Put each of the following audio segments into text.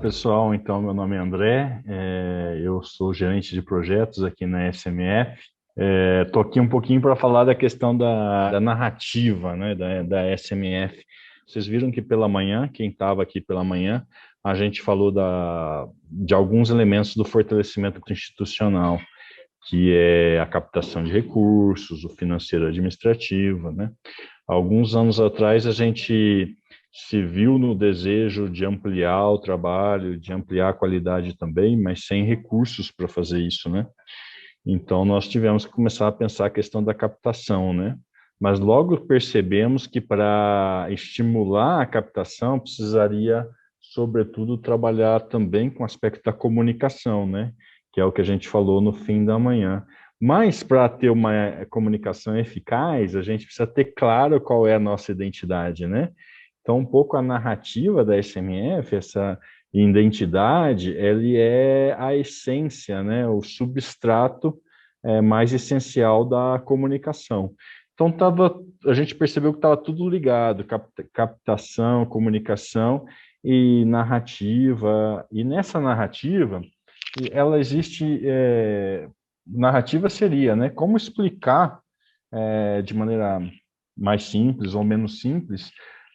Pessoal, então meu nome é André, eu sou gerente de projetos aqui na SMF. Estou aqui um pouquinho para falar da questão da narrativa, né, da SMF. Vocês viram que pela manhã, quem estava aqui pela manhã, a gente falou de alguns elementos do fortalecimento institucional, que é a captação de recursos, o financeiro administrativo, né? Alguns anos atrás, a gente se viu no desejo de ampliar o trabalho, de ampliar a qualidade também, mas sem recursos para fazer isso, né? Então, nós tivemos que começar a pensar a questão da captação, né? Mas logo percebemos que para estimular a captação, precisaria, sobretudo, trabalhar também com o aspecto da comunicação, né? Que é o que a gente falou no fim da manhã. Mas para ter uma comunicação eficaz, a gente precisa ter claro qual é a nossa identidade, né? Então, um pouco a narrativa da SMF, essa identidade, ele é a essência, né? O substrato mais essencial da comunicação. Então, a gente percebeu que estava tudo ligado, captação, comunicação e narrativa. E nessa narrativa, ela existe. Narrativa seria, né? Como explicar de maneira mais simples ou menos simples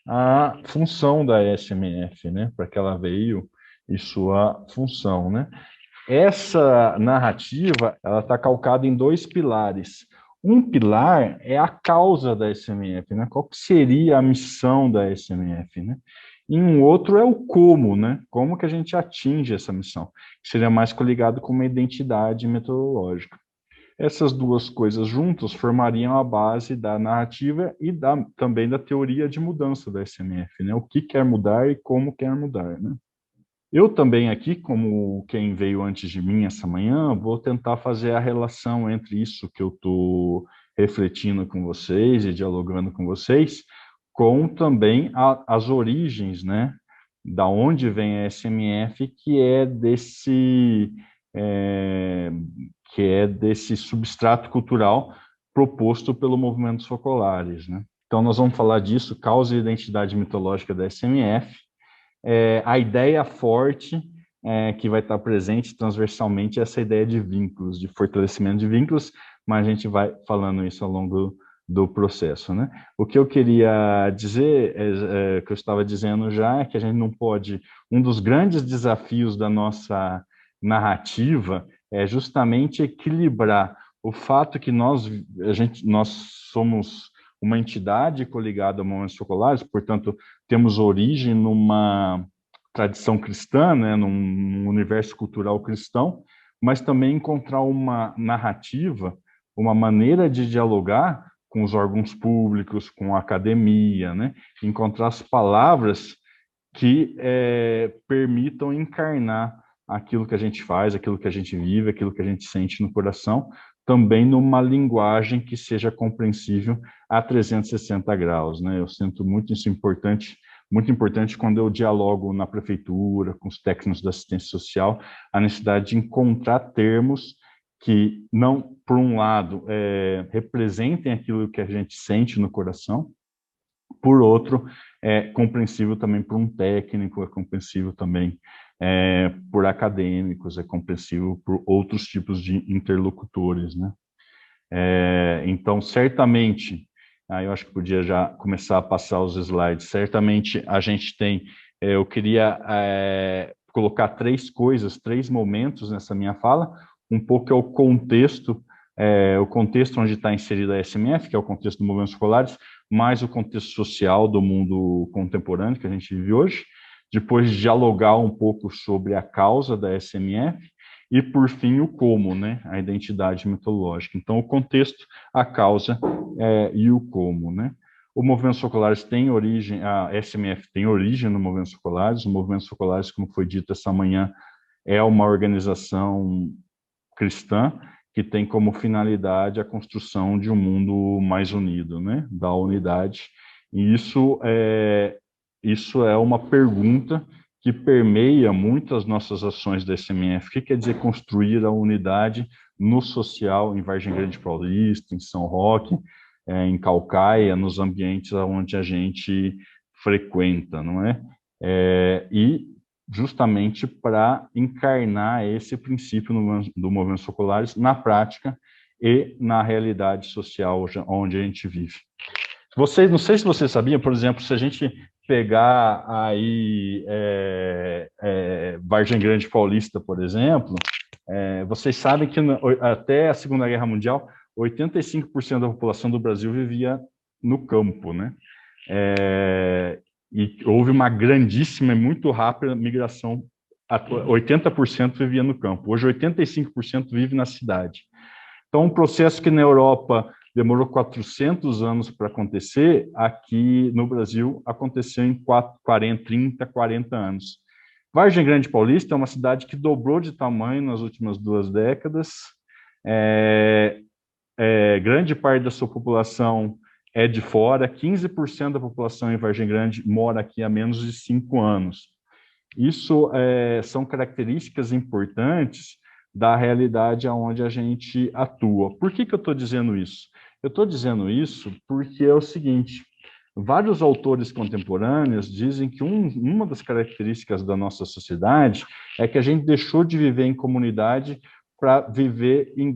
a função da SMF, né? Para que ela veio e sua função, né? Essa narrativa, ela está calcada em dois pilares. Um pilar é a causa da SMF, né? Qual que seria a missão da SMF, né? E um outro é o como, né? Como que a gente atinge essa missão, que seria mais coligado com uma identidade metodológica. Essas duas coisas juntas formariam a base da narrativa e também da teoria de mudança da SMF, né? O que quer mudar e como quer mudar, né? Eu também aqui, como quem veio antes de mim essa manhã, vou tentar fazer a relação entre isso que eu estou refletindo com vocês e dialogando com vocês, com também as origens, né? Da onde vem a SMF, é, que é desse substrato cultural proposto pelo movimento Focolares, né? Então, nós vamos falar disso, causa e identidade mitológica da SMF, a ideia forte que vai estar presente transversalmente é essa ideia de vínculos, de fortalecimento de vínculos, mas a gente vai falando isso ao longo do processo, né? O que eu queria dizer, que eu estava dizendo já, é que a gente não pode, um dos grandes desafios da nossa narrativa é justamente equilibrar o fato que nós somos uma entidade coligada a momentos focolares, portanto, temos origem numa tradição cristã, né, num universo cultural cristão, mas também encontrar uma narrativa, uma maneira de dialogar com os órgãos públicos, com a academia, né, encontrar as palavras que permitam encarnar aquilo que a gente faz, aquilo que a gente vive, aquilo que a gente sente no coração, também numa linguagem que seja compreensível a 360 graus, né? Eu sinto muito importante quando eu dialogo na prefeitura, com os técnicos da assistência social, a necessidade de encontrar termos que não, por um lado, representem aquilo que a gente sente no coração, por outro, é compreensível também por um técnico, é compreensível também por acadêmicos, é compreensível por outros tipos de interlocutores, né? Então, certamente, aí eu acho que podia já começar a passar os slides. Certamente a gente tem, eu queria colocar três coisas, três momentos nessa minha fala. Um pouco é o contexto onde está inserida a SMF, que é o contexto do movimento escolares, mais o contexto social do mundo contemporâneo que a gente vive hoje. Depois dialogar um pouco sobre a causa da SMF, e, por fim, o como, né? A identidade mitológica. Então, o contexto, a causa e o como, né? O movimento Focolares tem origem, a SMF tem origem no movimento Focolares. O movimento Focolares, como foi dito essa manhã, é uma organização cristã que tem como finalidade a construção de um mundo mais unido, né? Da unidade. E isso é uma pergunta que permeia muitas nossas ações da SMF. O que quer dizer construir a unidade no social, em Vargem Grande Paulista, em São Roque, em Caucaia, nos ambientes onde a gente frequenta, não é? E justamente para encarnar esse princípio do movimento Socolares na prática e na realidade social onde a gente vive. Vocês, não sei se você sabia, por exemplo, se a gente pegar aí Vargem Grande Paulista, por exemplo, vocês sabem que até a Segunda Guerra Mundial, 85% da população do Brasil vivia no campo, né? E houve uma grandíssima e muito rápida migração. 80% vivia no campo. Hoje, 85% vive na cidade. Então, um processo que na Europa demorou 400 anos para acontecer, aqui no Brasil aconteceu em 40 anos. Vargem Grande Paulista é uma cidade que dobrou de tamanho nas últimas 2 décadas. Grande parte da sua população é de fora, 15% da população em Vargem Grande mora aqui há menos de 5 anos. Isso são características importantes da realidade onde a gente atua. Por que eu estou dizendo isso? Eu estou dizendo isso porque é o seguinte, vários autores contemporâneos dizem que uma das características da nossa sociedade é que a gente deixou de viver em comunidade para viver em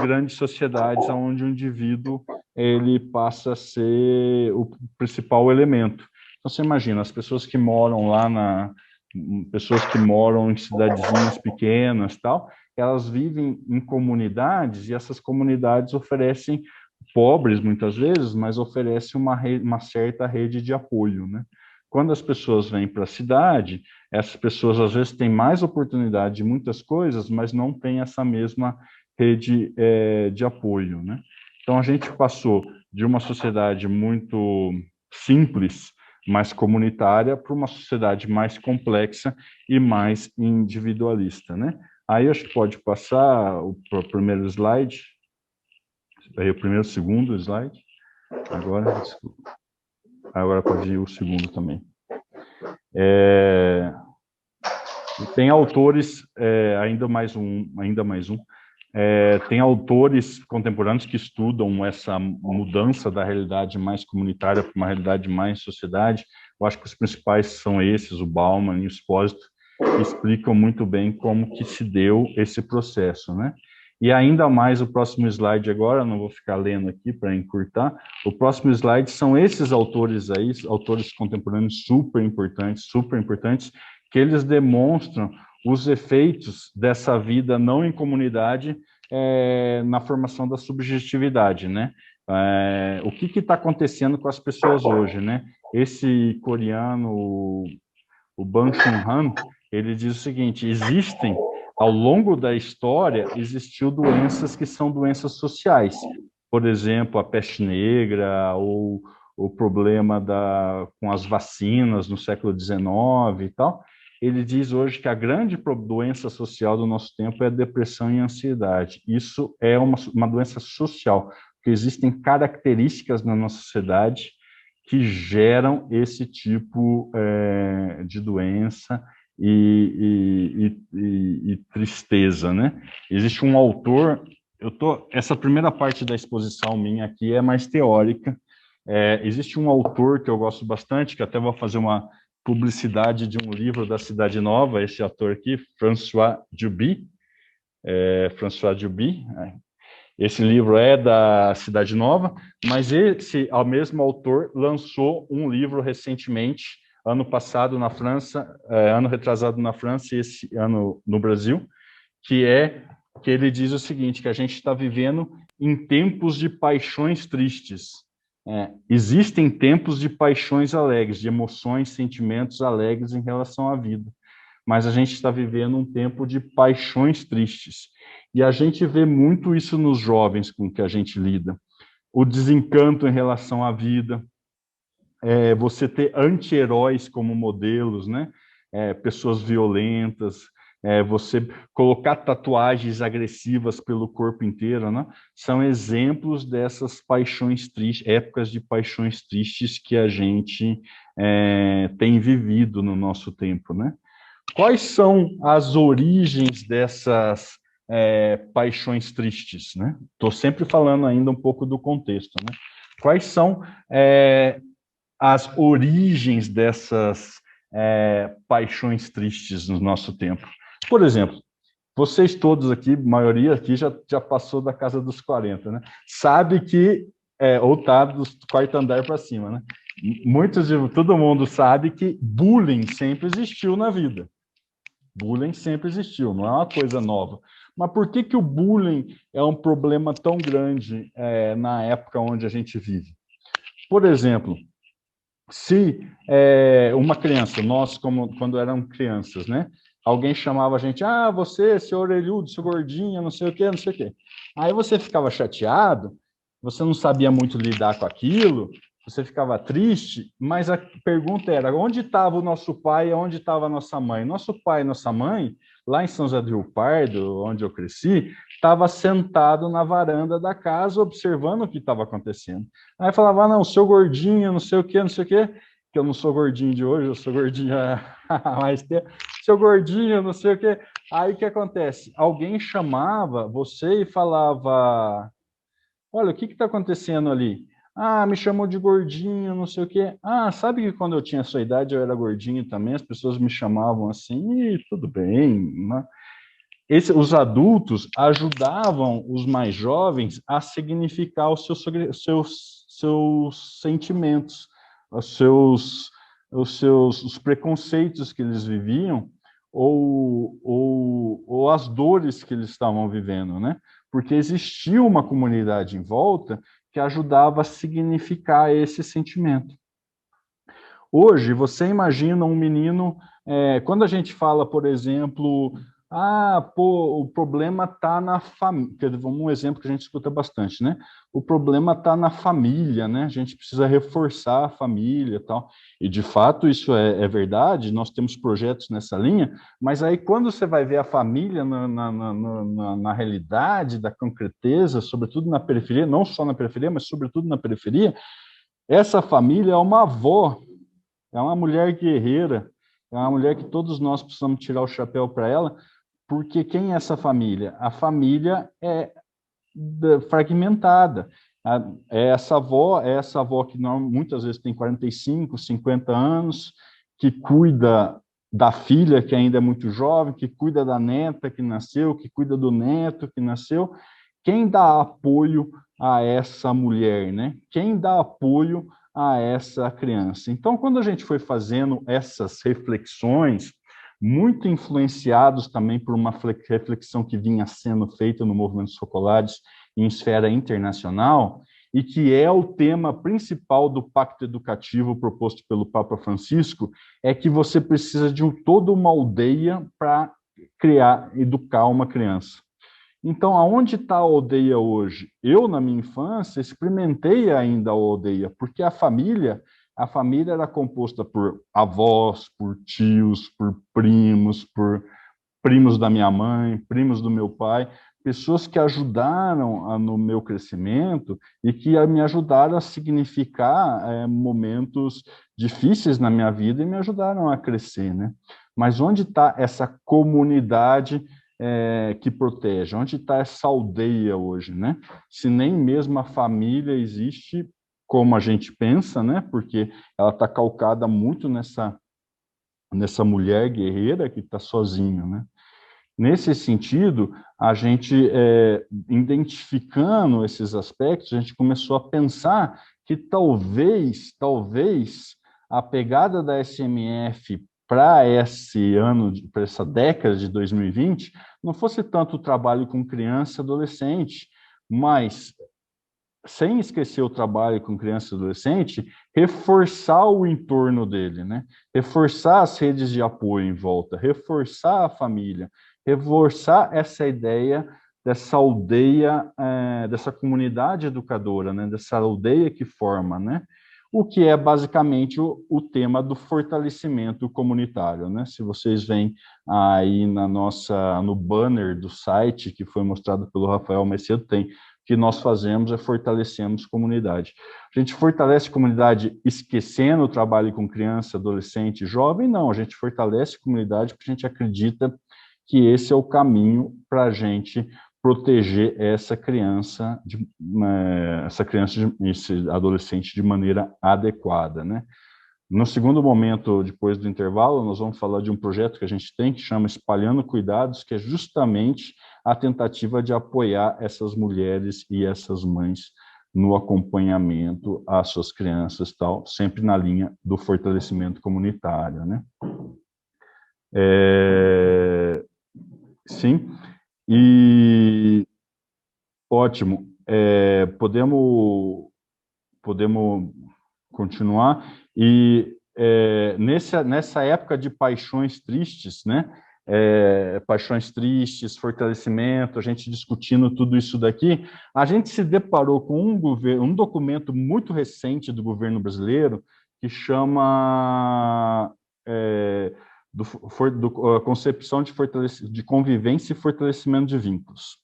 grandes sociedades onde o indivíduo ele passa a ser o principal elemento. Então, você imagina, as pessoas que moram lá pessoas que moram em cidadezinhas pequenas, tal, elas vivem em comunidades e essas comunidades oferecem, pobres muitas vezes, mas oferecem uma certa rede de apoio, né? Quando as pessoas vêm para a cidade, essas pessoas às vezes têm mais oportunidade de muitas coisas, mas não têm essa mesma rede de apoio, né? Então a gente passou de uma sociedade muito simples, mais comunitária, para uma sociedade mais complexa e mais individualista, né? Aí acho que pode passar o primeiro slide, aí o primeiro, segundo slide. Agora pode ir o segundo também. Tem autores, ainda mais um, tem autores contemporâneos que estudam essa mudança da realidade mais comunitária para uma realidade mais sociedade. Eu acho que os principais são esses, o Bauman e o Espósito, que explicam muito bem como que se deu esse processo, né? E ainda mais o próximo slide agora, não vou ficar lendo aqui para encurtar, o próximo slide são esses autores aí, autores contemporâneos super importantes, que eles demonstram os efeitos dessa vida não em comunidade na formação da subjetividade, né? O que está acontecendo com as pessoas hoje, né? Esse coreano, o Ban Chun-han, ele diz o seguinte, ao longo da história, existiu doenças que são doenças sociais. Por exemplo, a peste negra, ou o problema com as vacinas no século XIX e tal. Ele diz hoje que a grande doença social do nosso tempo é a depressão e a ansiedade. Isso é uma doença social, porque existem características na nossa sociedade que geram esse tipo de doença e tristeza, né? Existe um autor, essa primeira parte da exposição minha aqui é mais teórica. Existe um autor que eu gosto bastante, que até vou fazer uma publicidade de um livro da Cidade Nova, esse autor aqui, François Duby. Esse livro é da Cidade Nova, mas o mesmo autor lançou um livro recentemente, ano passado na França, ano retrasado na França e esse ano no Brasil, que ele diz o seguinte, que a gente está vivendo em tempos de paixões tristes. Existem tempos de paixões alegres, de emoções, sentimentos alegres em relação à vida, mas a gente está vivendo um tempo de paixões tristes. E a gente vê muito isso nos jovens com que a gente lida. O desencanto em relação à vida, você ter anti-heróis como modelos, né? Pessoas violentas, você colocar tatuagens agressivas pelo corpo inteiro, né? São exemplos dessas paixões tristes, épocas de paixões tristes que a gente tem vivido no nosso tempo, né? Quais são as origens dessas paixões tristes, né? Estou sempre falando ainda um pouco do contexto, né? Quais são as origens dessas paixões tristes no nosso tempo. Por exemplo, vocês todos aqui, a maioria aqui já passou da casa dos 40, né? Sabe que, ou tá dos quarto andar para cima, né? Todo mundo sabe que bullying sempre existiu na vida. Bullying sempre existiu, não é uma coisa nova. Mas por que o bullying é um problema tão grande na época onde a gente vive? Por exemplo, se uma criança, nós quando éramos crianças, né? Alguém chamava a gente, você, seu orelhudo, seu gordinho, não sei o quê, não sei o quê. Aí você ficava chateado, você não sabia muito lidar com aquilo, você ficava triste, mas a pergunta era, onde estava o nosso pai e onde estava a nossa mãe? Nosso pai e nossa mãe, lá em São José do Rio Pardo, onde eu cresci, estava sentado na varanda da casa, observando o que estava acontecendo. Aí falava, não, seu gordinho, não sei o quê, não sei o quê, que eu não sou gordinho de hoje, eu sou gordinho há mais tempo, seu gordinho, não sei o quê. Aí o que acontece? Alguém chamava você e falava, olha, o que está acontecendo ali? Me chamou de gordinho, não sei o quê. Sabe que quando eu tinha a sua idade eu era gordinho também, as pessoas me chamavam assim, e tudo bem, né? Os adultos ajudavam os mais jovens a significar seus sentimentos, os preconceitos que eles viviam ou as dores que eles estavam vivendo, né? Porque existia uma comunidade em volta que ajudava a significar esse sentimento. Hoje, você imagina um menino, quando a gente fala, por exemplo, o problema está na família, um exemplo que a gente escuta bastante, né? O problema está na família, né? A gente precisa reforçar a família e tal. E, de fato, isso é verdade, nós temos projetos nessa linha, mas aí quando você vai ver a família na realidade da concreteza, sobretudo na periferia, não só na periferia, mas sobretudo na periferia, essa família é uma avó, é uma mulher guerreira, é uma mulher que todos nós precisamos tirar o chapéu para ela, porque quem é essa família? A família é fragmentada. É essa avó que muitas vezes tem 45, 50 anos, que cuida da filha que ainda é muito jovem, que cuida da neta que nasceu, que cuida do neto que nasceu. Quem dá apoio a essa mulher, né? Quem dá apoio a essa criança? Então, quando a gente foi fazendo essas reflexões, muito influenciados também por uma reflexão que vinha sendo feita no movimento Focolares em esfera internacional, e que é o tema principal do Pacto Educativo proposto pelo Papa Francisco, é que você precisa de toda uma aldeia para educar uma criança. Então, aonde está a aldeia hoje? Eu, na minha infância, experimentei ainda a aldeia, porque a família era composta por avós, por tios, por primos da minha mãe, primos do meu pai, pessoas que ajudaram no meu crescimento e que me ajudaram a significar momentos difíceis na minha vida e me ajudaram a crescer, né? Mas onde está essa comunidade que protege? Onde está essa aldeia hoje, né? Se nem mesmo a família existe como a gente pensa, né? Porque ela está calcada muito nessa mulher guerreira que está sozinha, né? Nesse sentido, a gente, identificando esses aspectos, a gente começou a pensar que talvez a pegada da SMF para esse ano, para essa década de 2020, não fosse tanto o trabalho com criança e adolescente, mas, sem esquecer o trabalho com criança e adolescente, reforçar o entorno dele, né? Reforçar as redes de apoio em volta, reforçar a família, reforçar essa ideia dessa aldeia, dessa comunidade educadora, né? Dessa aldeia que forma, né? O que é basicamente o tema do fortalecimento comunitário, né? Se vocês veem aí no banner do site, que foi mostrado pelo Rafael mais cedo, tem que nós fazemos é fortalecemos comunidade. A gente fortalece comunidade esquecendo o trabalho com criança, adolescente, jovem? Não, a gente fortalece comunidade porque a gente acredita que esse é o caminho para a gente proteger esse adolescente de maneira adequada, né? No segundo momento, depois do intervalo, nós vamos falar de um projeto que a gente tem, que chama Espalhando Cuidados, que é justamente a tentativa de apoiar essas mulheres e essas mães no acompanhamento às suas crianças, tal, sempre na linha do fortalecimento comunitário, né? Sim, e ótimo. Podemos continuar. E nessa época de paixões tristes, né? Paixões tristes, fortalecimento, a gente discutindo tudo isso daqui, a gente se deparou com um documento muito recente do governo brasileiro que chama Concepção de Convivência e Fortalecimento de Vínculos.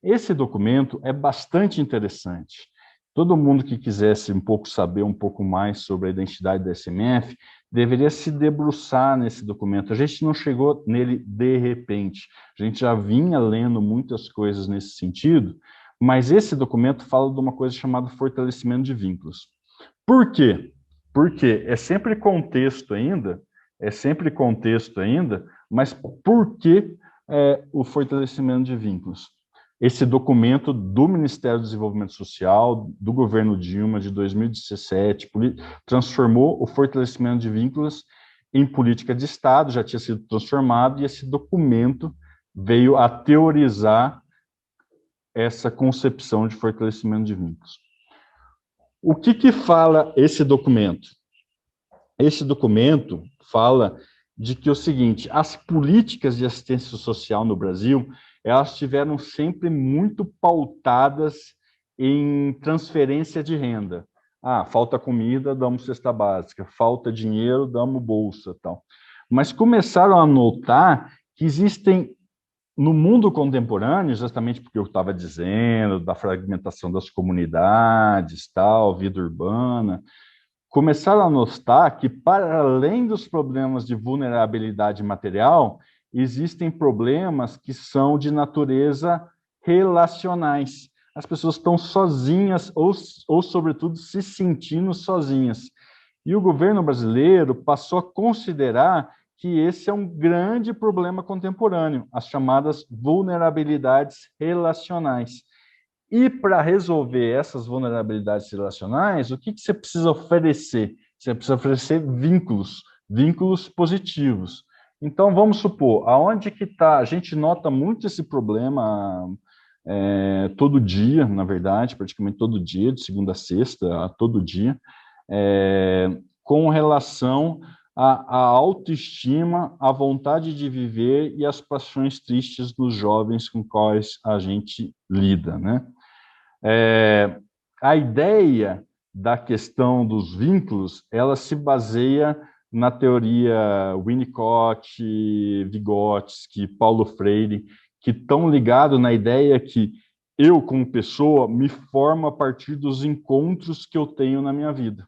Esse documento é bastante interessante. Todo mundo que quisesse saber um pouco mais sobre a identidade da SMF deveria se debruçar nesse documento. A gente não chegou nele de repente. A gente já vinha lendo muitas coisas nesse sentido, mas esse documento fala de uma coisa chamada fortalecimento de vínculos. Por quê? Porque é sempre contexto ainda, mas por que o fortalecimento de vínculos? Esse documento do Ministério do Desenvolvimento Social, do governo Dilma, de 2017, transformou o fortalecimento de vínculos em política de Estado, já tinha sido transformado, e esse documento veio a teorizar essa concepção de fortalecimento de vínculos. O que fala esse documento? Esse documento fala de que o seguinte: as políticas de assistência social no Brasil, elas estiveram sempre muito pautadas em transferência de renda. Falta comida, damos cesta básica, falta dinheiro, damos bolsa, tal. Mas começaram a notar que existem, no mundo contemporâneo, justamente porque eu estava dizendo, da fragmentação das comunidades, tal, vida urbana, começaram a notar que, para além dos problemas de vulnerabilidade material, existem problemas que são de natureza relacionais. As pessoas estão sozinhas ou, sobretudo, se sentindo sozinhas. E o governo brasileiro passou a considerar que esse é um grande problema contemporâneo, as chamadas vulnerabilidades relacionais. E para resolver essas vulnerabilidades relacionais, o que você precisa oferecer? Você precisa oferecer vínculos positivos. Então, vamos supor, aonde que está? A gente nota muito esse problema todo dia, na verdade, praticamente todo dia, de segunda a sexta, todo dia, com relação à autoestima, à vontade de viver e às paixões tristes dos jovens com quais a gente lida, né? A ideia da questão dos vínculos, ela se baseia na teoria Winnicott, Vygotsky, Paulo Freire, que estão ligados na ideia que eu, como pessoa, me formo a partir dos encontros que eu tenho na minha vida.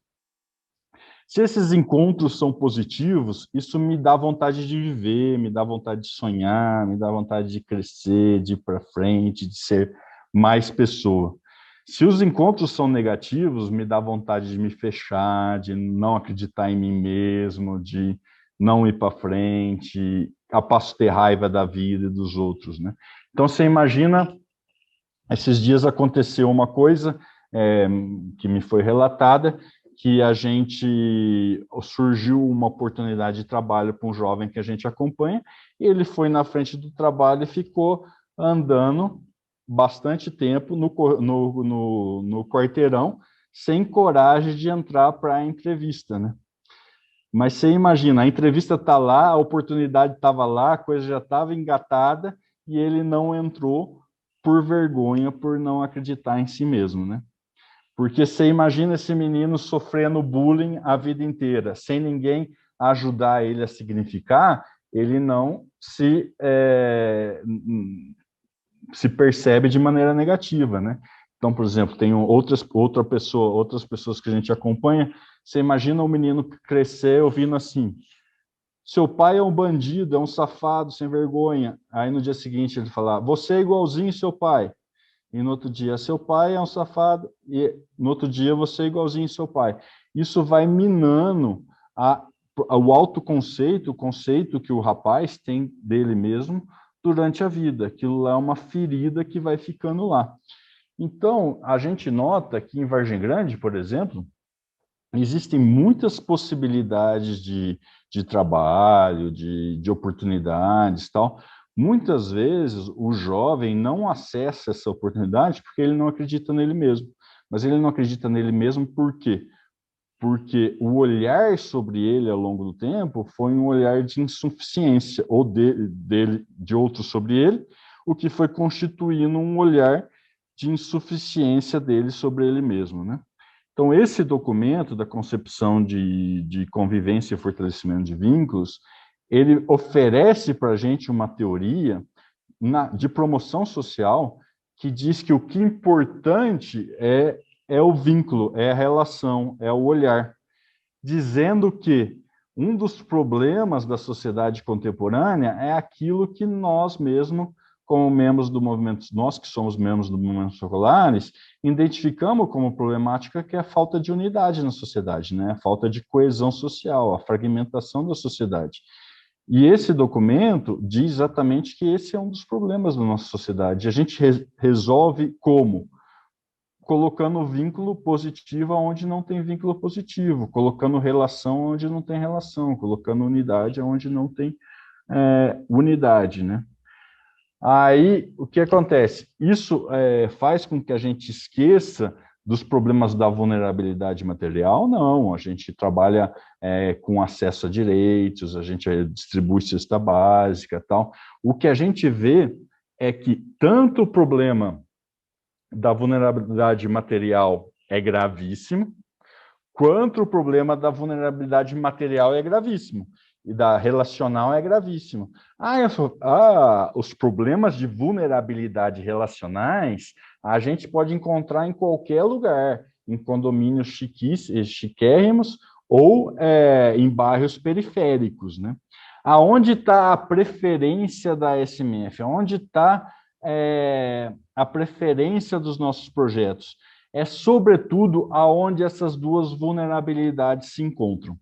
Se esses encontros são positivos, isso me dá vontade de viver, me dá vontade de sonhar, me dá vontade de crescer, de ir para frente, de ser mais pessoa. Se os encontros são negativos, me dá vontade de me fechar, de não acreditar em mim mesmo, de não ir para frente, a passo ter raiva da vida e dos outros, né? Então, você imagina, esses dias aconteceu uma coisa que me foi relatada, que surgiu uma oportunidade de trabalho para um jovem que a gente acompanha, e ele foi na frente do trabalho e ficou andando bastante tempo no quarteirão, sem coragem de entrar para a entrevista, né? Mas você imagina, a entrevista está lá, a oportunidade estava lá, a coisa já estava engatada, e ele não entrou por vergonha, por não acreditar em si mesmo, né? Porque você imagina esse menino sofrendo bullying a vida inteira, sem ninguém ajudar ele a significar, ele não se percebe de maneira negativa, né? Então, por exemplo, tem outras pessoas que a gente acompanha, você imagina o menino crescer ouvindo assim: seu pai é um bandido, é um safado, sem vergonha. Aí no dia seguinte ele fala: você é igualzinho seu pai. E no outro dia, seu pai é um safado, e no outro dia você é igualzinho seu pai. Isso vai minando o autoconceito, o conceito que o rapaz tem dele mesmo durante a vida. Aquilo lá é uma ferida que vai ficando lá. Então, a gente nota que em Vargem Grande, por exemplo, existem muitas possibilidades de trabalho, de oportunidades, tal. Muitas vezes o jovem não acessa essa oportunidade porque ele não acredita nele mesmo. Mas ele não acredita nele mesmo por quê? Porque o olhar sobre ele ao longo do tempo foi um olhar de insuficiência, ou de outros sobre ele, o que foi constituindo um olhar de insuficiência dele sobre ele mesmo, né? Então, esse documento da concepção de convivência e fortalecimento de vínculos, ele oferece para a gente uma teoria de promoção social que diz que o que é importante é o vínculo, é a relação, é o olhar, dizendo que um dos problemas da sociedade contemporânea é aquilo que nós mesmos, como membros do movimento, nós que somos membros do movimento Seculares, identificamos como problemática, que é a falta de unidade na sociedade, né? A falta de coesão social, a fragmentação da sociedade. E esse documento diz exatamente que esse é um dos problemas da nossa sociedade. A gente resolve como? Colocando vínculo positivo onde não tem vínculo positivo, colocando relação onde não tem relação, colocando unidade onde não tem unidade, né? Aí, o que acontece? Isso faz com que a gente esqueça dos problemas da vulnerabilidade material? Não, a gente trabalha com acesso a direitos, a gente distribui cesta básica, tal. O que a gente vê é que tanto o problema da vulnerabilidade material é gravíssimo, quanto o problema da vulnerabilidade material é gravíssimo, e da relacional é gravíssimo. Os problemas de vulnerabilidade relacionais a gente pode encontrar em qualquer lugar, em condomínios chiquérrimos ou em bairros periféricos, né? Aonde está a preferência da SMF? Aonde está a preferência dos nossos projetos? É, sobretudo, aonde essas duas vulnerabilidades se encontram,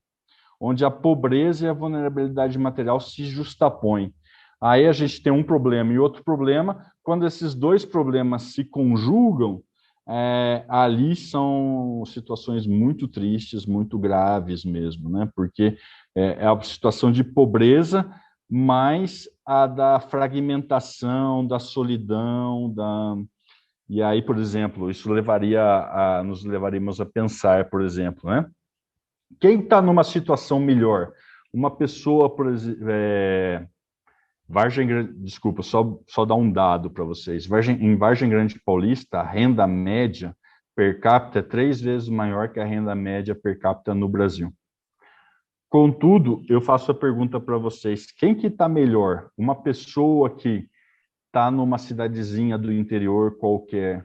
onde a pobreza e a vulnerabilidade material se justapõem. Aí a gente tem um problema e outro problema, quando esses dois problemas se conjugam, ali são situações muito tristes, muito graves mesmo, né? Porque é a situação de pobreza, mais a da fragmentação, da solidão, e aí, por exemplo, isso nos levaríamos a pensar, por exemplo, né? Quem está numa situação melhor? Uma pessoa, por exemplo, desculpa, só dar um dado para vocês. Em Vargem Grande Paulista, a renda média per capita é 3 vezes maior que a renda média per capita no Brasil. Contudo, eu faço a pergunta para vocês: quem que está melhor? Uma pessoa que está numa cidadezinha do interior qualquer,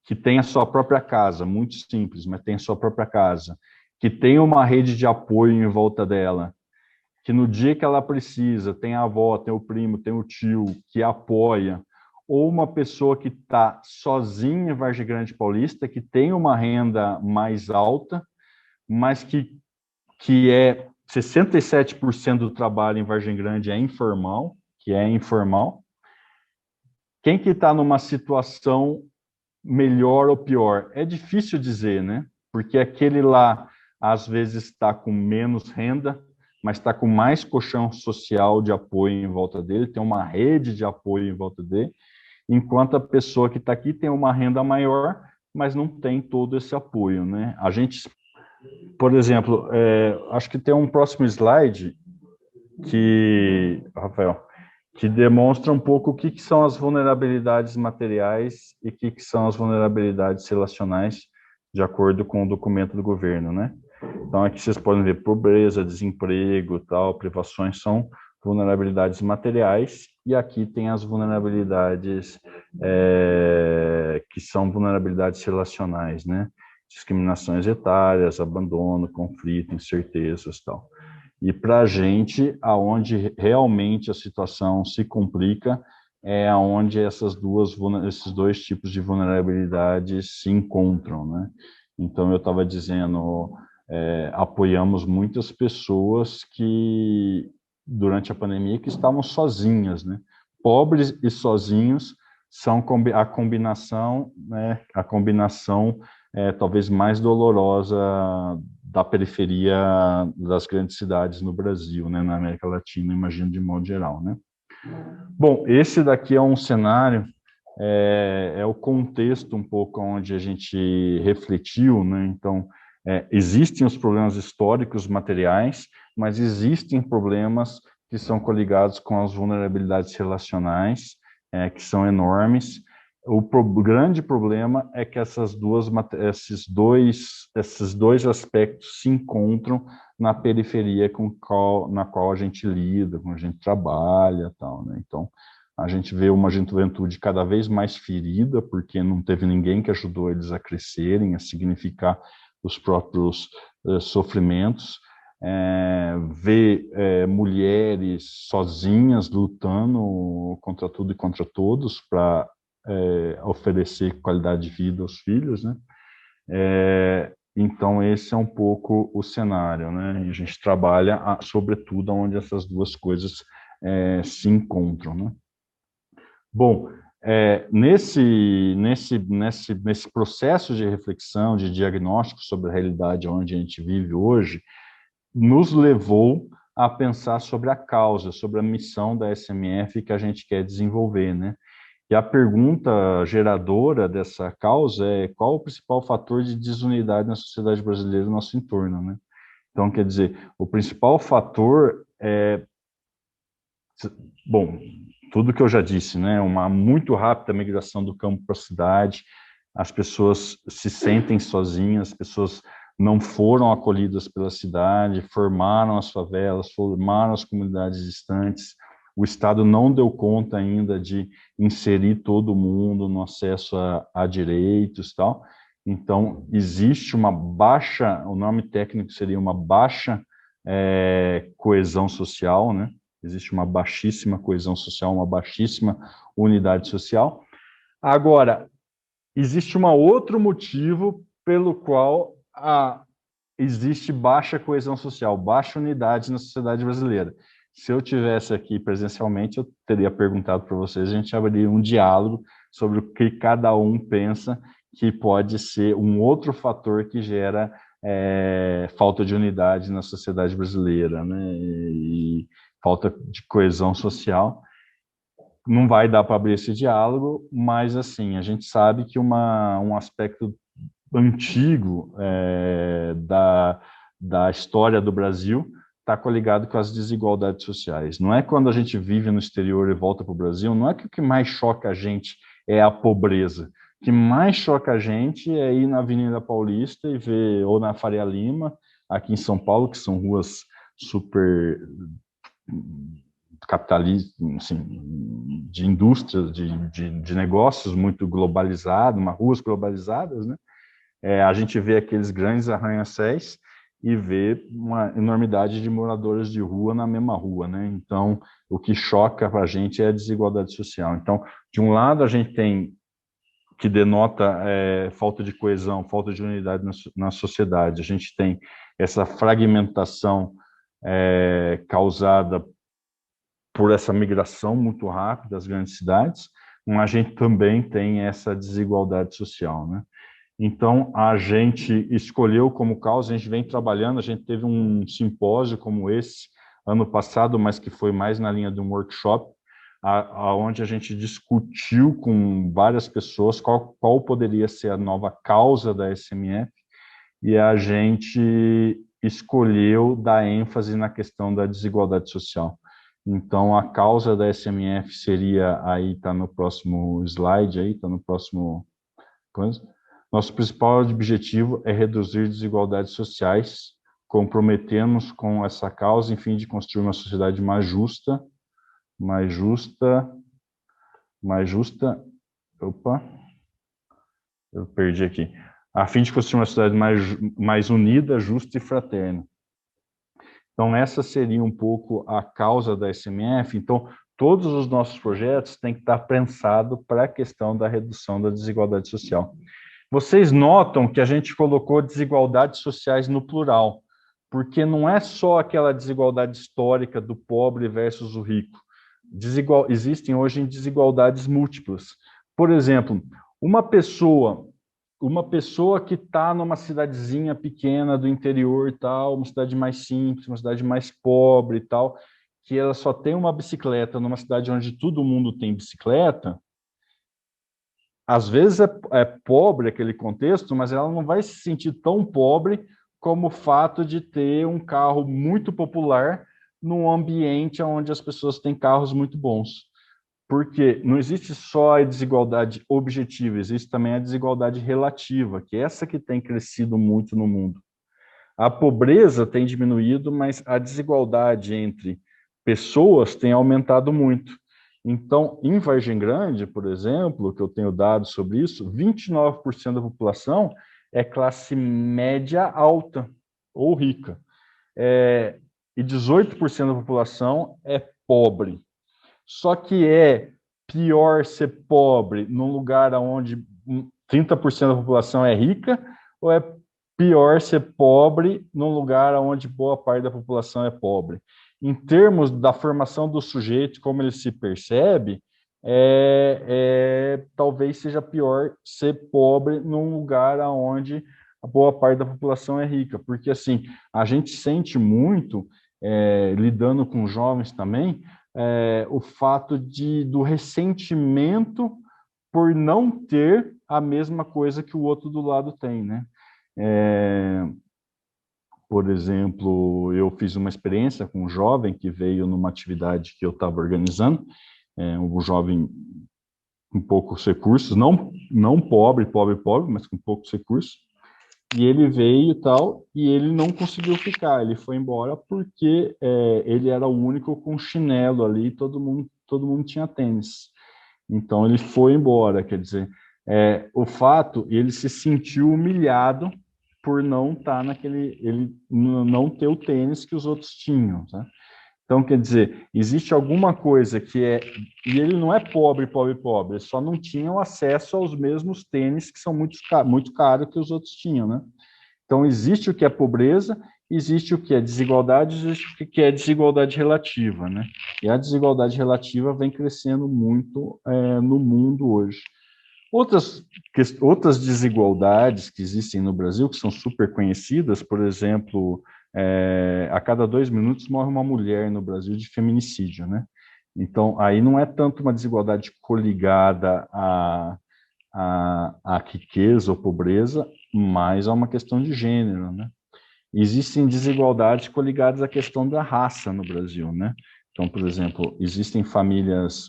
que tem a sua própria casa, muito simples, mas tem a sua própria casa, que tem uma rede de apoio em volta dela, que no dia que ela precisa, tem a avó, tem o primo, tem o tio que apoia, ou uma pessoa que está sozinha em Vargem Grande Paulista, que tem uma renda mais alta, mas que 67% do trabalho em Vargem Grande é informal, quem que está numa situação melhor ou pior? É difícil dizer, né? Porque aquele lá, às vezes, está com menos renda, mas está com mais colchão social de apoio em volta dele, tem uma rede de apoio em volta dele, enquanto a pessoa que está aqui tem uma renda maior, mas não tem todo esse apoio, né? A gente, por exemplo, acho que tem um próximo slide Rafael, que demonstra um pouco o que são as vulnerabilidades materiais e o que são as vulnerabilidades relacionais, de acordo com o documento do governo, né? Então, aqui vocês podem ver pobreza, desemprego, tal, privações são vulnerabilidades materiais, e aqui tem as vulnerabilidades que são vulnerabilidades relacionais, né? Discriminações etárias, abandono, conflito, incertezas, tal. E para a gente, aonde realmente a situação se complica, é aonde esses dois tipos de vulnerabilidade se encontram, né? Então, eu estava dizendo, apoiamos muitas pessoas que, durante a pandemia, que estavam sozinhas, né? Pobres e sozinhos são a combinação, né? A combinação talvez mais dolorosa da periferia das grandes cidades no Brasil, né? Na América Latina, imagino de modo geral, né? Bom, esse daqui é um cenário, é o contexto um pouco onde a gente refletiu, né? Então, existem os problemas históricos materiais, mas existem problemas que são coligados com as vulnerabilidades relacionais, que são enormes. O grande problema é que esses dois aspectos se encontram na periferia na qual a gente lida, com a gente trabalha, tal, né? Então, a gente vê uma juventude cada vez mais ferida, porque não teve ninguém que ajudou eles a crescerem, a significar os próprios sofrimentos. Ver mulheres sozinhas lutando contra tudo e contra todos para oferecer qualidade de vida aos filhos, né? Então, esse é um pouco o cenário, né? E a gente trabalha, sobretudo, onde essas duas coisas se encontram, né? Bom, nesse processo de reflexão, de diagnóstico sobre a realidade onde a gente vive hoje, nos levou a pensar sobre a causa, sobre a missão da SMF que a gente quer desenvolver, né? E a pergunta geradora dessa causa é: qual o principal fator de desunidade na sociedade brasileira no nosso entorno, né? Então, quer dizer, o principal fator bom, tudo que eu já disse, né? Uma muito rápida migração do campo para a cidade, as pessoas se sentem sozinhas, as pessoas não foram acolhidas pela cidade, formaram as favelas, formaram as comunidades distantes. O Estado não deu conta ainda de inserir todo mundo no acesso a direitos e tal. Então, existe uma baixa, o nome técnico seria uma baixa coesão social, né? Existe uma baixíssima coesão social, uma baixíssima unidade social. Agora, existe um outro motivo pelo qual existe baixa coesão social, baixa unidade na sociedade brasileira. Se eu tivesse aqui presencialmente, eu teria perguntado para vocês, a gente abriria um diálogo sobre o que cada um pensa que pode ser um outro fator que gera falta de unidade na sociedade brasileira, né? E falta de coesão social. Não vai dar para abrir esse diálogo, mas assim, a gente sabe que um aspecto antigo da história do Brasil está coligado com as desigualdades sociais. Não é quando a gente vive no exterior e volta para o Brasil, não é que o que mais choca a gente é a pobreza. O que mais choca a gente é ir na Avenida Paulista e ver, ou na Faria Lima, aqui em São Paulo, que são ruas super capitalistas, assim, de indústrias, de negócios muito globalizados, ruas globalizadas, né? A gente vê aqueles grandes arranha-céus e vê uma enormidade de moradores de rua na mesma rua, né? Então, o que choca para a gente é a desigualdade social. Então, de um lado, a gente tem que denota falta de coesão, falta de unidade na sociedade. A gente tem essa fragmentação causada por essa migração muito rápida das grandes cidades, mas a gente também tem essa desigualdade social, né? Então, a gente escolheu como causa, a gente vem trabalhando, a gente teve um simpósio como esse ano passado, mas que foi mais na linha de um workshop, onde a gente discutiu com várias pessoas qual poderia ser a nova causa da SMF, e a gente escolheu dar ênfase na questão da desigualdade social. Então, a causa da SMF seria, aí está no próximo slide, aí está no próximo coisa. Nosso principal objetivo é reduzir desigualdades sociais, comprometemos com essa causa em fim de construir uma sociedade mais justa, opa, eu perdi aqui, a fim de construir uma sociedade mais unida, justa e fraterna. Então, essa seria um pouco a causa da SMF. Então, todos os nossos projetos têm que estar pensados para a questão da redução da desigualdade social. Vocês notam que a gente colocou desigualdades sociais no plural, porque não é só aquela desigualdade histórica do pobre versus o rico. Existem hoje desigualdades múltiplas. Por exemplo, uma pessoa, uma pessoa que está numa cidadezinha pequena do interior e tal, uma cidade mais simples, uma cidade mais pobre e tal, que ela só tem uma bicicleta numa cidade onde todo mundo tem bicicleta, às vezes é pobre aquele contexto, mas ela não vai se sentir tão pobre como o fato de ter um carro muito popular num ambiente onde as pessoas têm carros muito bons. Porque não existe só a desigualdade objetiva, existe também a desigualdade relativa, que é essa que tem crescido muito no mundo. A pobreza tem diminuído, mas a desigualdade entre pessoas tem aumentado muito. Então, em Vargem Grande, por exemplo, que eu tenho dados sobre isso, 29% da população é classe média alta ou rica. E 18% da população é pobre. Só que é pior ser pobre num lugar onde 30% da população é rica, ou é pior ser pobre num lugar onde boa parte da população é pobre? Em termos da formação do sujeito, como ele se percebe, talvez seja pior ser pobre num lugar onde a boa parte da população é rica, porque assim a gente sente muito, lidando com jovens também, o fato do ressentimento por não ter a mesma coisa que o outro do lado tem, né? É, por exemplo, eu fiz uma experiência com um jovem que veio numa atividade que eu estava organizando, um jovem com poucos recursos, não pobre, mas com poucos recursos, e ele veio e tal, e ele não conseguiu ficar, ele foi embora porque ele era o único com chinelo ali, todo mundo tinha tênis. Então ele foi embora, quer dizer, o fato, ele se sentiu humilhado por não estar ele não ter o tênis que os outros tinham, tá? Então, quer dizer, existe alguma coisa e ele não é pobre, pobre, pobre, ele só não tinha acesso aos mesmos tênis que são muito caros que os outros tinham, né? Então, existe o que é pobreza, existe o que é desigualdade, existe o que é desigualdade relativa, né? E a desigualdade relativa vem crescendo muito no mundo hoje. Outras desigualdades que existem no Brasil, que são super conhecidas, por exemplo, a cada 2 minutos morre uma mulher no Brasil de feminicídio, né? Então, aí não é tanto uma desigualdade coligada à riqueza ou pobreza, mas a uma questão de gênero, né? Existem desigualdades coligadas à questão da raça no Brasil, né? Então, por exemplo, existem famílias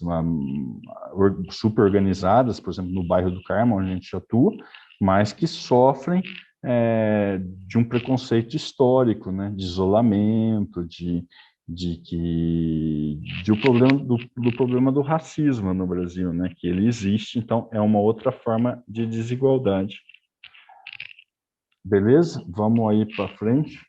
super organizadas, por exemplo, no bairro do Carmo, onde a gente atua, mas que sofrem de um preconceito histórico, né? De isolamento, do problema do racismo no Brasil, né? Que ele existe, então é uma outra forma de desigualdade. Beleza? Vamos aí para frente.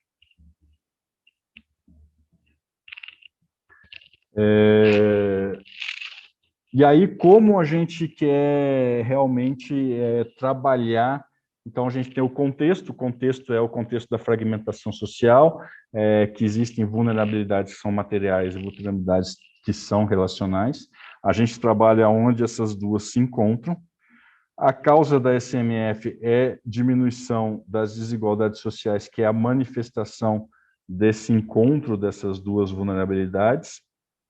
E aí, como a gente quer realmente trabalhar, então a gente tem o contexto é o contexto da fragmentação social, que existem vulnerabilidades que são materiais e vulnerabilidades que são relacionais. A gente trabalha onde essas duas se encontram. A causa da SMF é diminuição das desigualdades sociais, que é a manifestação desse encontro dessas duas vulnerabilidades,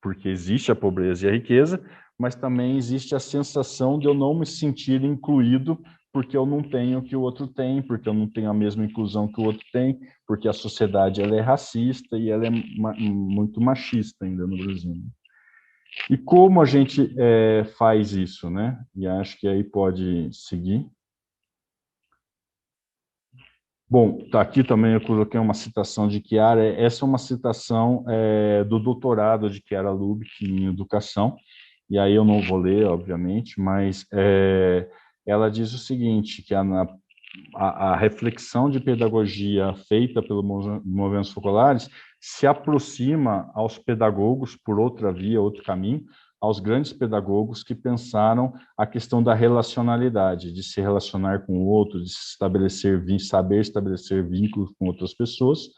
porque existe a pobreza e a riqueza, mas também existe a sensação de eu não me sentir incluído porque eu não tenho o que o outro tem, porque eu não tenho a mesma inclusão que o outro tem, porque a sociedade ela é racista e ela é muito machista ainda no Brasil. E como a gente faz isso, né? E acho que aí pode seguir. Bom, tá aqui também eu coloquei uma citação de Chiara. Essa é uma citação do doutorado de Chiara Lubick em educação. E aí eu não vou ler, obviamente, mas ela diz o seguinte, que a reflexão de pedagogia feita pelo movimentos focolares se aproxima aos pedagogos por outra via, outro caminho, aos grandes pedagogos que pensaram a questão da relacionalidade, de se relacionar com o outro, de saber estabelecer vínculos com outras pessoas,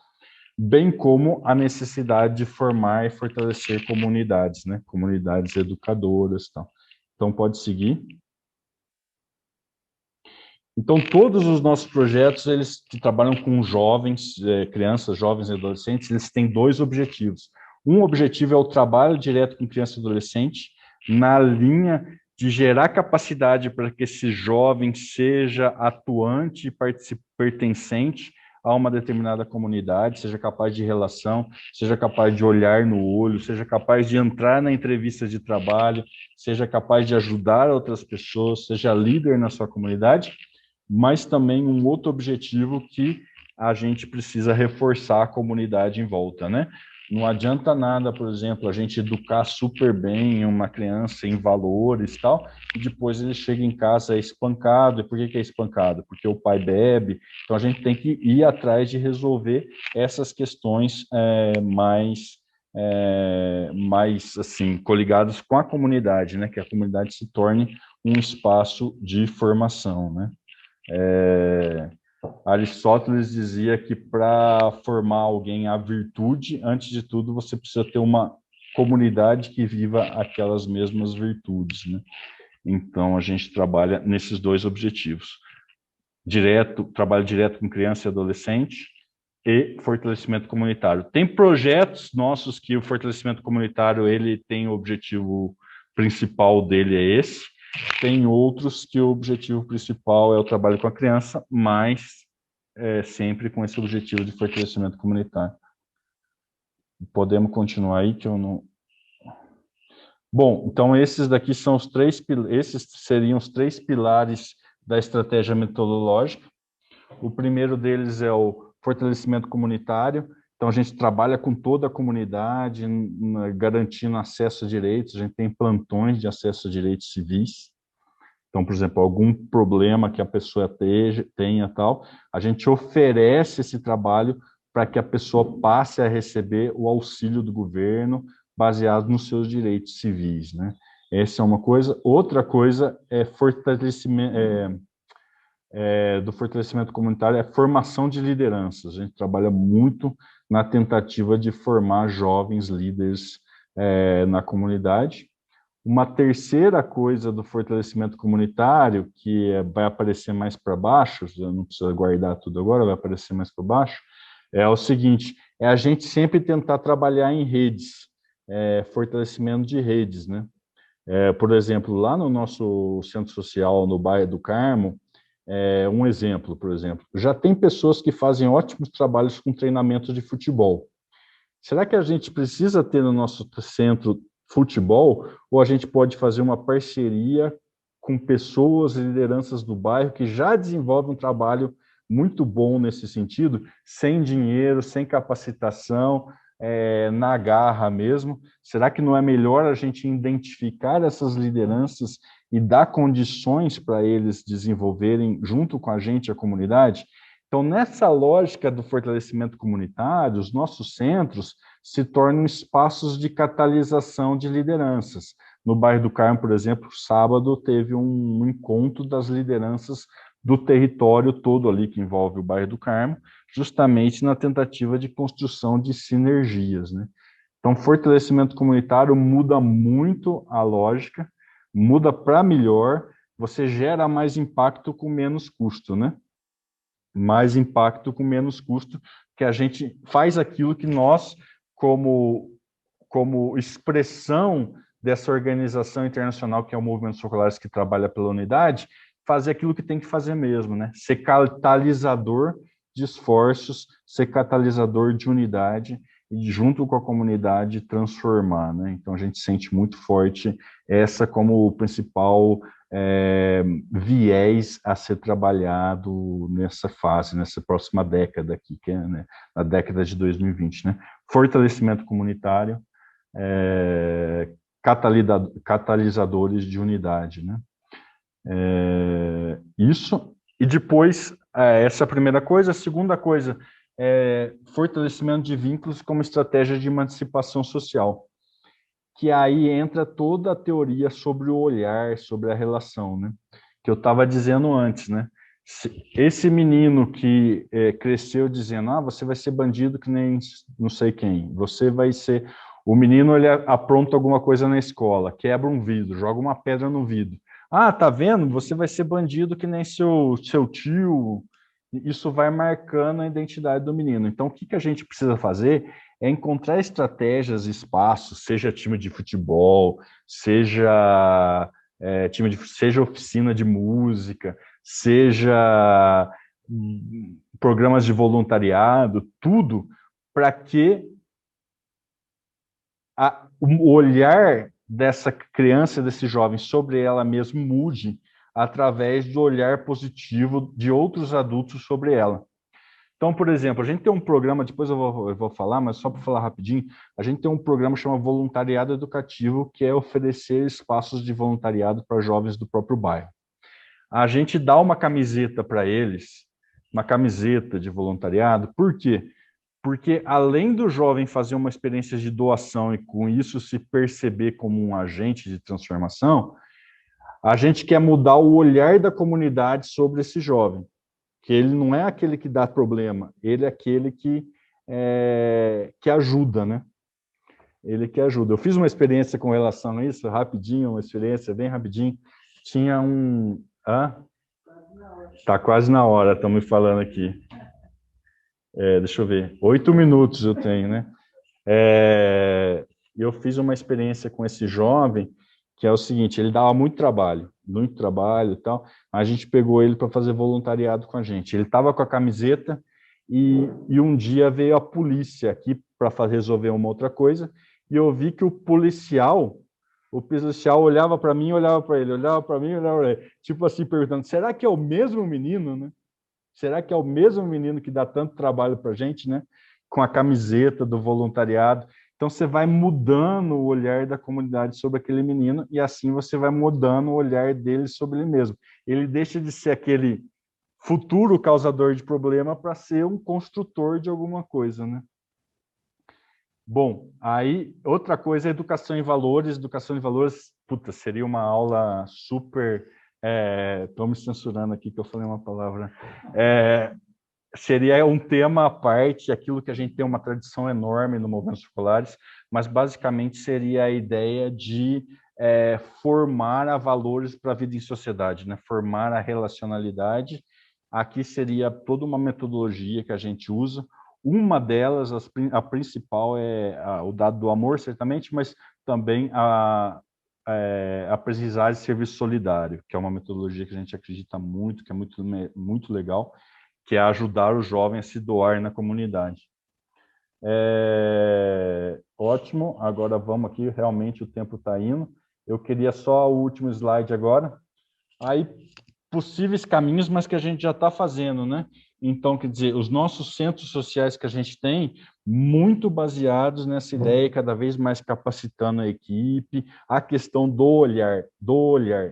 bem como a necessidade de formar e fortalecer comunidades, né? Comunidades educadoras, tal. Então, pode seguir. Então, todos os nossos projetos, eles que trabalham com jovens, crianças, jovens e adolescentes, eles têm dois objetivos. Um objetivo é o trabalho direto com criança e adolescente, na linha de gerar capacidade para que esse jovem seja atuante e pertencente a uma determinada comunidade, seja capaz de relação, seja capaz de olhar no olho, seja capaz de entrar na entrevista de trabalho, seja capaz de ajudar outras pessoas, seja líder na sua comunidade, mas também um outro objetivo que a gente precisa reforçar a comunidade em volta, né? Não adianta nada, por exemplo, a gente educar super bem uma criança em valores e tal, e depois ele chega em casa é espancado. E por que é espancado? Porque o pai bebe. Então a gente tem que ir atrás de resolver essas questões mais assim, coligadas com a comunidade, né? Que a comunidade se torne um espaço de formação, né? Aristóteles dizia que para formar alguém à virtude, antes de tudo, você precisa ter uma comunidade que viva aquelas mesmas virtudes, né? Então, a gente trabalha nesses dois objetivos. Trabalho direto com criança e adolescente e fortalecimento comunitário. Tem projetos nossos que o fortalecimento comunitário, ele tem o objetivo principal dele é esse. Tem outros que o objetivo principal é o trabalho com a criança, mas sempre com esse objetivo de fortalecimento comunitário. Podemos continuar aí, que eu não... Bom, então esses seriam os três pilares da estratégia metodológica. O primeiro deles é o fortalecimento comunitário. Então, a gente trabalha com toda a comunidade, garantindo acesso a direitos. A gente tem plantões de acesso a direitos civis. Então, por exemplo, algum problema que a pessoa tenha, tal, a gente oferece esse trabalho para que a pessoa passe a receber o auxílio do governo baseado nos seus direitos civis, né? Essa é uma coisa. Outra coisa é do fortalecimento comunitário é formação de lideranças. A gente trabalha muito na tentativa de formar jovens líderes na comunidade. Uma terceira coisa do fortalecimento comunitário, que vai aparecer mais para baixo, eu não preciso guardar tudo agora, vai aparecer mais para baixo, é o seguinte, é a gente sempre tentar trabalhar em redes, fortalecimento de redes, né? Por exemplo, lá no nosso centro social, no bairro do Carmo, um exemplo, por exemplo, já tem pessoas que fazem ótimos trabalhos com treinamento de futebol. Será que a gente precisa ter no nosso centro futebol, ou a gente pode fazer uma parceria com pessoas, lideranças do bairro que já desenvolvem um trabalho muito bom nesse sentido, sem dinheiro, sem capacitação, na garra mesmo? Será que não é melhor a gente identificar essas lideranças e dar condições para eles desenvolverem junto com a gente, a comunidade? Então, nessa lógica do fortalecimento comunitário, os nossos centros se tornam espaços de catalisação de lideranças. No bairro do Carmo, por exemplo, sábado teve um encontro das lideranças do território todo ali que envolve o bairro do Carmo, justamente na tentativa de construção de sinergias, né? Então, fortalecimento comunitário muda muito a lógica, muda para melhor, você gera mais impacto com menos custo, né? Mais impacto com menos custo, que a gente faz aquilo que nós, como expressão dessa organização internacional que é o Movimento Socolares, que trabalha pela unidade, fazer aquilo que tem que fazer mesmo, né? Ser catalisador de esforços, ser catalisador de unidade e junto com a comunidade transformar, né? Então a gente sente muito forte essa como o principal viés a ser trabalhado nessa fase, nessa próxima década aqui, que é, né, a década de 2020, né? Fortalecimento comunitário, catalisadores de unidade, né? Isso, e depois, essa é a primeira coisa. A segunda coisa é fortalecimento de vínculos como estratégia de emancipação social. que aí entra toda a teoria sobre o olhar, sobre a relação, né? Que eu estava dizendo antes, né? Esse menino que cresceu dizendo, você vai ser bandido que nem não sei quem, você vai ser... O menino, ele apronta alguma coisa na escola, quebra um vidro, joga uma pedra no vidro. Tá vendo? Você vai ser bandido que nem seu tio. Isso vai marcando a identidade do menino. Então, o que a gente precisa fazer é encontrar estratégias, espaços, seja time de futebol, seja seja oficina de música, seja programas de voluntariado, tudo para que o olhar dessa criança, desse jovem sobre ela mesma mude através do olhar positivo de outros adultos sobre ela. Então, por exemplo, a gente tem um programa, depois eu vou falar, mas só para falar rapidinho, a gente tem um programa chamado Voluntariado Educativo, que é oferecer espaços de voluntariado para jovens do próprio bairro. A gente dá uma camiseta para eles, uma camiseta de voluntariado, por quê? Porque além do jovem fazer uma experiência de doação e com isso se perceber como um agente de transformação, a gente quer mudar o olhar da comunidade sobre esse jovem, que ele não é aquele que dá problema, ele é aquele que ajuda, né? Ele que ajuda. Eu fiz uma experiência com relação a isso, rapidinho, uma experiência bem rapidinho. Tinha um... Tá quase na hora, estão me falando aqui. Deixa eu ver. 8 minutos eu tenho, né? Eu fiz uma experiência com esse jovem, que é o seguinte, ele dava muito trabalho e tal, a gente pegou ele para fazer voluntariado com a gente. Ele estava com a camiseta e um dia veio a polícia aqui para resolver uma outra coisa, e eu vi que o policial olhava para mim, olhava para ele, olhava para mim, olhava para ele, tipo assim, perguntando, será que é o mesmo menino, né? Será que é o mesmo menino que dá tanto trabalho para a gente, né? Com a camiseta do voluntariado. Então, você vai mudando o olhar da comunidade sobre aquele menino e assim você vai mudando o olhar dele sobre ele mesmo. Ele deixa de ser aquele futuro causador de problema para ser um construtor de alguma coisa, né? Bom, aí outra coisa é educação em valores. Educação em valores, puta, seria uma aula super... Estou me censurando aqui que eu falei uma palavra... seria um tema à parte, aquilo que a gente tem uma tradição enorme no Movimentos Escolares, mas basicamente seria a ideia de formar a valores para a vida em sociedade, né? Formar a relacionalidade. Aqui seria toda uma metodologia que a gente usa. Uma delas, a principal, é o dado do amor, certamente, mas também a aprendizagem de serviço solidário, que é uma metodologia que a gente acredita muito, que é muito legal, que é ajudar o jovem a se doar na comunidade. Ótimo, agora vamos aqui, realmente o tempo está indo. Eu queria só o último slide agora. Aí, possíveis caminhos, mas que a gente já está fazendo, né? Então, quer dizer, os nossos centros sociais que a gente tem, muito baseados nessa ideia, cada vez mais capacitando a equipe, a questão do olhar,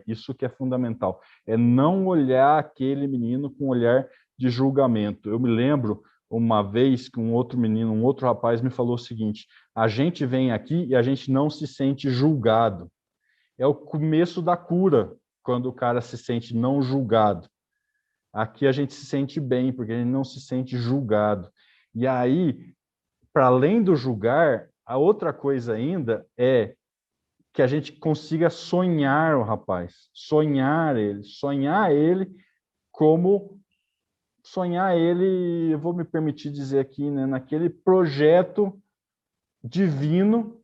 isso que é fundamental, é não olhar aquele menino com olhar de julgamento. Eu me lembro uma vez que um outro menino, um outro rapaz me falou o seguinte, a gente vem aqui e a gente não se sente julgado. É o começo da cura, quando o cara se sente não julgado. Aqui a gente se sente bem, porque a gente não se sente julgado. E aí, para além do julgar, a outra coisa ainda é que a gente consiga sonhar o rapaz, sonhar ele como sonhar ele, eu vou me permitir dizer aqui, né, naquele projeto divino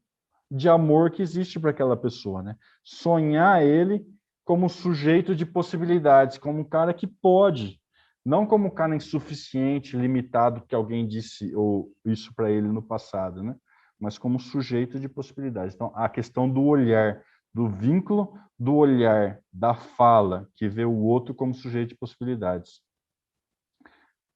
de amor que existe para aquela pessoa, né? Sonhar ele como sujeito de possibilidades, como um cara que pode, não como um cara insuficiente, limitado, que alguém disse ou isso para ele no passado, né? Mas como sujeito de possibilidades. Então, a questão do olhar, do vínculo, do olhar, da fala, que vê o outro como sujeito de possibilidades.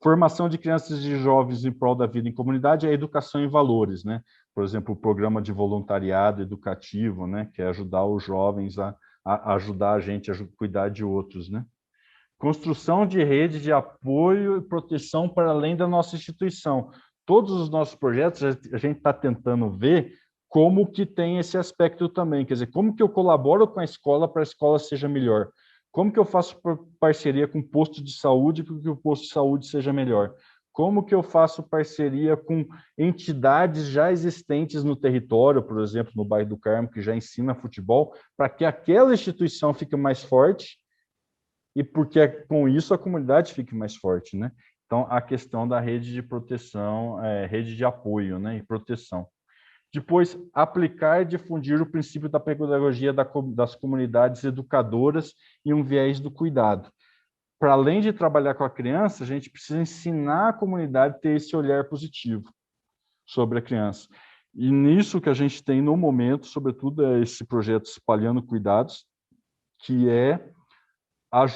Formação de crianças e jovens em prol da vida em comunidade é educação em valores, né? Por exemplo, o programa de voluntariado educativo, né? Que é ajudar os jovens a ajudar a gente a cuidar de outros, né? Construção de rede de apoio e proteção para além da nossa instituição. Todos os nossos projetos a gente está tentando ver como que tem esse aspecto também, quer dizer, como que eu colaboro com a escola para a escola seja melhor? Como que eu faço parceria com o posto de saúde para que o posto de saúde seja melhor? Como que eu faço parceria com entidades já existentes no território, por exemplo, no bairro do Carmo, que já ensina futebol, para que aquela instituição fique mais forte e porque com isso a comunidade fique mais forte, né? Então, a questão da rede de proteção, rede de apoio, né, e proteção. Depois, aplicar e difundir o princípio da pedagogia das comunidades educadoras e um viés do cuidado. Para além de trabalhar com a criança, a gente precisa ensinar a comunidade a ter esse olhar positivo sobre a criança. E nisso que a gente tem no momento, sobretudo, é esse projeto Espalhando Cuidados, que é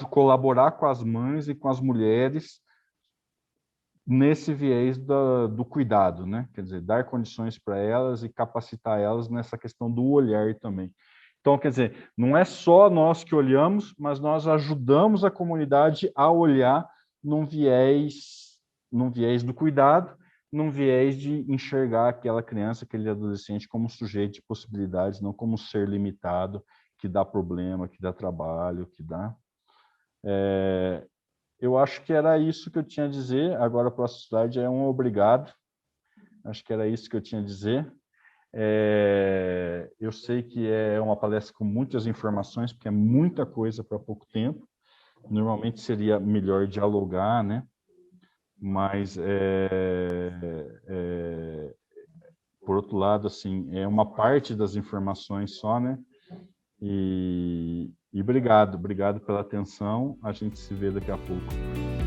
colaborar com as mães e com as mulheres nesse viés do cuidado, né? Quer dizer, dar condições para elas e capacitar elas nessa questão do olhar também. Então, quer dizer, não é só nós que olhamos, mas nós ajudamos a comunidade a olhar num viés do cuidado, num viés de enxergar aquela criança, aquele adolescente como sujeito de possibilidades, não como ser limitado, que dá problema, que dá trabalho, que dá... Eu acho que era isso que eu tinha a dizer. Agora, o próximo slide é um obrigado. Acho que era isso que eu tinha a dizer. Eu sei que é uma palestra com muitas informações, porque é muita coisa para pouco tempo. Normalmente seria melhor dialogar, né? Mas, por outro lado, assim, é uma parte das informações só, né? E obrigado pela atenção. A gente se vê daqui a pouco.